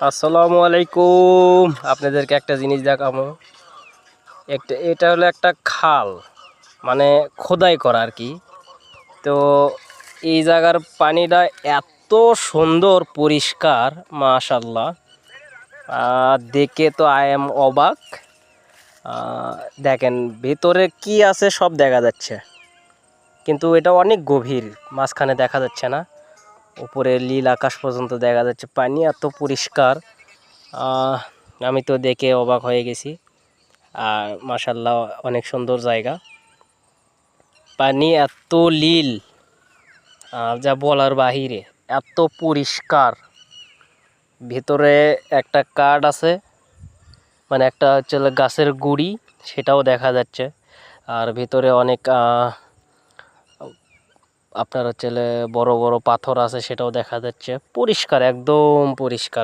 আসসালামু আলাইকুম। আপনাদেরকে একটা জিনিস দেখাবো। এটা হলো একটা খাল, মানে খোদাই করা আর কি। তো এই জায়গার পানিটা এত সুন্দর পরিষ্কার, মাশাআল্লাহ। দেখে তো আই এম অবাক। দেখেন ভেতরে কি আছে সব দেখা যাচ্ছে, কিন্তু এটা অনেক গভীর, মাঝখানে দেখা যাচ্ছে না। উপরে নীল আকাশ পর্যন্ত দেখা যাচ্ছে, পানি এত পরিষ্কার। আমি তো দেখে অবাক হয়ে গেছি। আর মাশাআল্লাহ অনেক সুন্দর জায়গা, পানি এত নীল, যা বলার বাহিরে, এত পরিষ্কার। ভিতরে একটা কাঠ আছে, মানে একটা হচ্ছে গাছের গুড়ি, সেটাও দেখা যাচ্ছে। আর ভিতরে অনেক আপনার হচ্ছে বড় বড় পাথর আছে, সেটাও দেখা যাচ্ছে। পরিষ্কার, একদম পরিষ্কার।